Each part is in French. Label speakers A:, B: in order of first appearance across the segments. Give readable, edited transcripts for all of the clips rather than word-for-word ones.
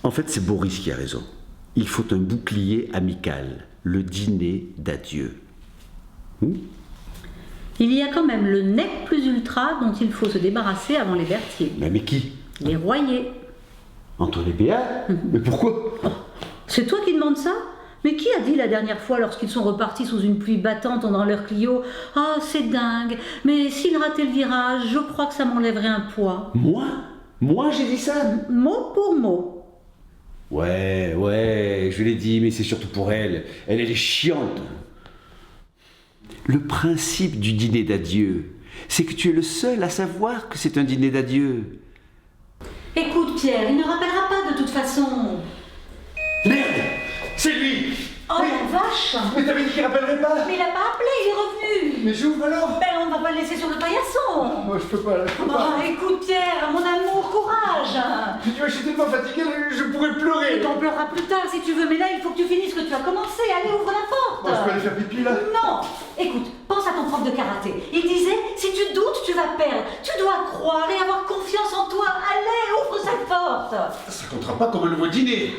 A: En fait, c'est Boris qui a raison. Il faut un bouclier amical, le dîner d'adieu.
B: Il y a quand même le nec plus ultra dont il faut se débarrasser avant les Berthier.
A: Mais qui?
B: Les Royer.
A: Antoine et Béat? Mais pourquoi?
B: C'est toi qui demandes ça? Mais qui a dit la dernière fois, lorsqu'ils sont repartis sous une pluie battante dans leur Clio, « Ah, c'est dingue, mais s'il ratait le virage, je crois que ça m'enlèverait un poids. »
A: Moi? Moi, j'ai dit ça?
B: Mot pour mot.
A: Ouais, je l'ai dit, mais c'est surtout pour elle. Elle est chiante. Le principe du dîner d'adieu, c'est que tu es le seul à savoir que c'est un dîner d'adieu.
B: Écoute, Pierre, il ne rappellera pas de toute façon.
A: Merde! C'est lui!
B: Oh la vache!
A: Mais t'avais dit qu'il rappellerait pas!
B: Mais il n'a pas appelé, il est revenu!
A: Mais j'ouvre alors!
B: Ben on ne va pas le laisser sur le paillasson!
A: Moi je peux pas, là, je peux
B: Oh, écoute Pierre, mon amour, courage!
A: Tu vois, je suis tellement fatigué, je pourrais pleurer!
B: Et t'en pleureras plus tard si tu veux, mais là il faut que tu finisses ce que tu as commencé. Allez, ouvre la porte!
A: Bon, je peux aller faire pipi là?
B: Non! Écoute, pense à ton prof de karaté. Il disait, si tu doutes, tu vas perdre. Tu dois croire et avoir confiance en toi. Allez, ouvre cette porte!
A: Ça comptera pas comme un nouveau dîner!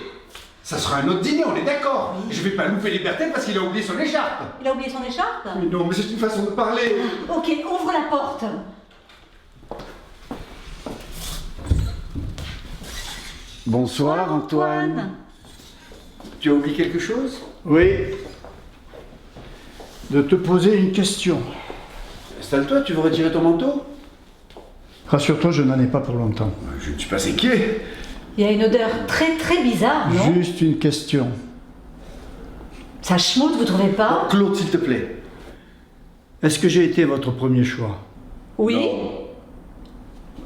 A: Ça sera un autre dîner, on est d'accord. Je vais pas louper les Bertels parce qu'il a oublié son écharpe.
B: Il a oublié son écharpe?
A: Mais non, mais c'est une façon de parler.
B: Ok, ouvre la porte.
C: Bonsoir Antoine.
A: Tu as oublié quelque chose?
C: Oui. De te poser une question.
A: Installe-toi, tu veux retirer ton manteau?
C: Rassure-toi, je n'en ai pas pour longtemps.
A: Je ne suis pas inquiet.
B: Il y a une odeur très très bizarre, non?
C: Juste une question.
B: Ça schmoute, vous trouvez pas?
A: Claude, s'il te plaît.
C: Est-ce que j'ai été votre premier choix?
B: Oui.
A: Non.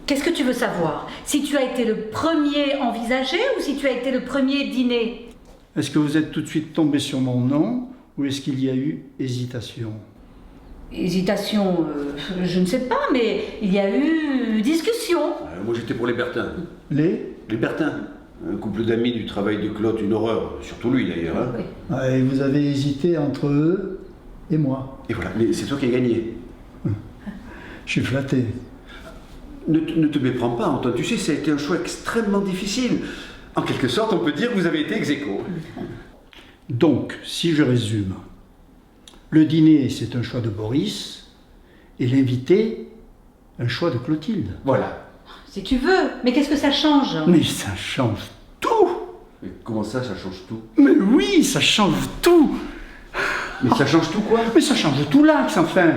B: Qu'est-ce que tu veux savoir? Si tu as été le premier envisagé ou si tu as été le premier dîné?
C: Est-ce que vous êtes tout de suite tombé sur mon nom ou est-ce qu'il y a eu hésitation?
B: Hésitation, je ne sais pas, mais il y a eu discussion.
A: Moi j'étais pour les Bertins.
C: Les
A: Bertins. Un couple d'amis du travail de Claude, une horreur. Surtout lui d'ailleurs. Hein.
B: Oui.
C: Et vous avez hésité entre eux et moi.
A: Et voilà, mais c'est toi qui as gagné.
C: Je suis flatté.
A: Ne te méprends pas, Antoine. Tu sais, ça a été un choix extrêmement difficile. En quelque sorte, on peut dire que vous avez été ex-aequo.
C: Donc, si je résume, le dîner, c'est un choix de Boris, et l'invité, un choix de Clotilde.
A: Voilà.
B: Si tu veux, mais qu'est-ce que ça change?
C: Mais ça change tout!
A: Mais comment ça change tout?
C: Mais oui, ça change tout!
A: Mais ça change tout quoi?
C: Mais ça change tout l'axe, enfin!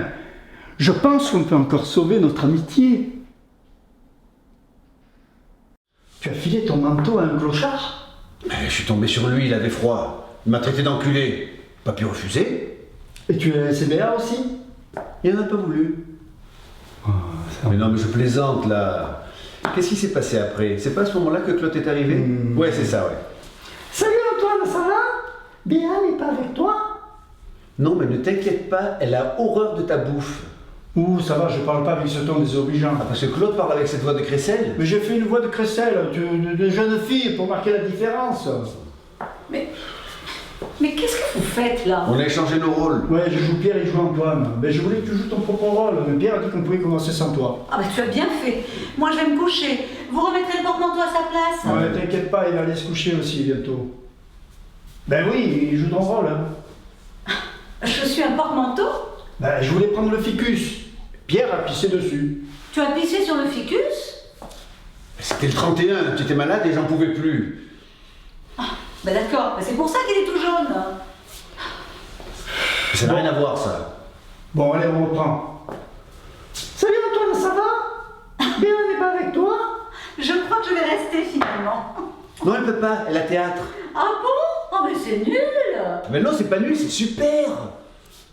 C: Je pense qu'on peut encore sauver notre amitié. Tu as filé ton manteau à un clochard?
A: Mais je suis tombé sur lui, il avait froid. Il m'a traité d'enculé. Pas pu refuser.
C: Et tu as laissé Béa aussi?
A: Il n'en a pas voulu. Mais non, mais je plaisante là. Qu'est-ce qui s'est passé après? C'est pas à ce moment-là que Claude est arrivé? Ouais, c'est ça, ouais.
C: Salut Antoine, ça va? Béa n'est pas avec toi?
A: Non, mais ne t'inquiète pas, elle a horreur de ta bouffe.
C: Ouh, ça va, je parle pas avec ce ton désobligeant.
A: Ah, parce que Claude parle avec cette voix de crécelle.
C: Mais j'ai fait une voix de crécelle, de jeune fille, pour marquer la différence.
B: Mais qu'est-ce que vous faites là?
A: On a échangé nos rôles.
C: Ouais, je joue Pierre, il joue Antoine. Ben, je voulais que tu joues ton propre rôle, mais Pierre a dit qu'on pouvait commencer sans toi.
B: Ah bah tu as bien fait. Moi je vais me coucher. Vous remettrez le porte-manteau à sa place?
C: Ouais, t'inquiète pas, il va aller se coucher aussi bientôt. Ben oui, il joue ton rôle. Hein.
B: Je suis un porte-manteau?
C: Ben, je voulais prendre le ficus. Pierre a pissé dessus.
B: Tu as pissé sur le ficus?
A: C'était le 31, tu étais malade et j'en pouvais plus.
B: Bah d'accord, c'est pour ça qu'il est tout jaune.
A: Ça n'a rien à voir ça.
C: Bon, allez, on reprend. Salut Antoine, ça va? Béa n'est pas avec toi?
B: Je crois que je vais rester finalement.
A: Non, elle peut pas, elle a théâtre.
B: Ah bon? Oh mais c'est nul!
A: Mais non, c'est pas nul, c'est super.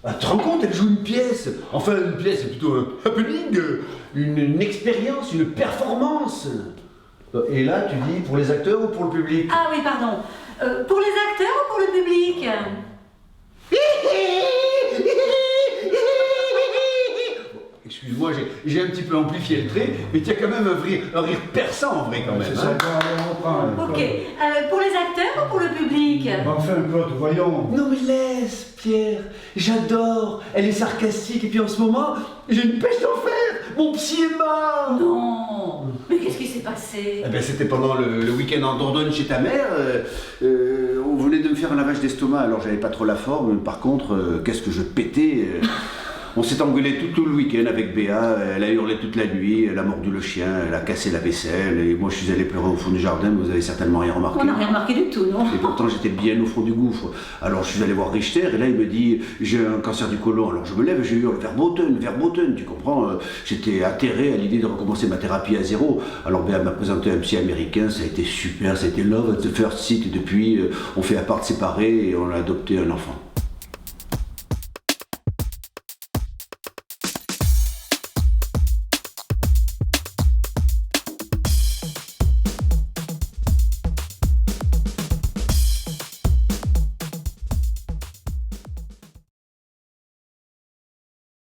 A: Ah, tu te rends compte, elle joue une pièce. Enfin, une pièce, c'est plutôt un happening, une expérience, une performance. Et là, tu dis pour les acteurs ou pour le public?
B: Ah oui, pardon. Pour les acteurs ou pour le public?
A: excuse-moi, j'ai un petit peu amplifié le trait, mais tu as quand même un rire perçant en vrai quand même.
C: C'est
A: hein.
C: ça, allez, on reprend.
B: Ok. Pour les acteurs ou pour le public?
C: Enfin, Claude, voyons.
A: Non mais laisse, Pierre, j'adore, elle est sarcastique et puis en ce moment, j'ai une pêche d'enfer, mon psy est mort.
B: Non. Mais qu'est-ce qui s'est passé?
A: Eh ben, c'était pendant le week-end en Dordogne chez ta mère. On venait de me faire un lavage d'estomac, alors j'avais pas trop la forme. Par contre, qu'est-ce que je pétais. On s'est engueulé tout le week-end avec Béa. Elle a hurlé toute la nuit, elle a mordu le chien, elle a cassé la vaisselle. Et moi, je suis allé pleurer au fond du jardin, mais vous avez certainement rien remarqué.
B: On n'a rien remarqué du tout, non?
A: Et pourtant, j'étais bien au fond du gouffre. Alors, je suis allé voir Richter, et là, il me dit j'ai un cancer du côlon. Alors, je me lève et j'ai eu le verboten, tu comprends. J'étais atterré à l'idée de recommencer ma thérapie à zéro. Alors, Béa m'a présenté un psy américain, ça a été super, ça a été love at the first sight. Et depuis, on fait appart séparé et on a adopté un enfant.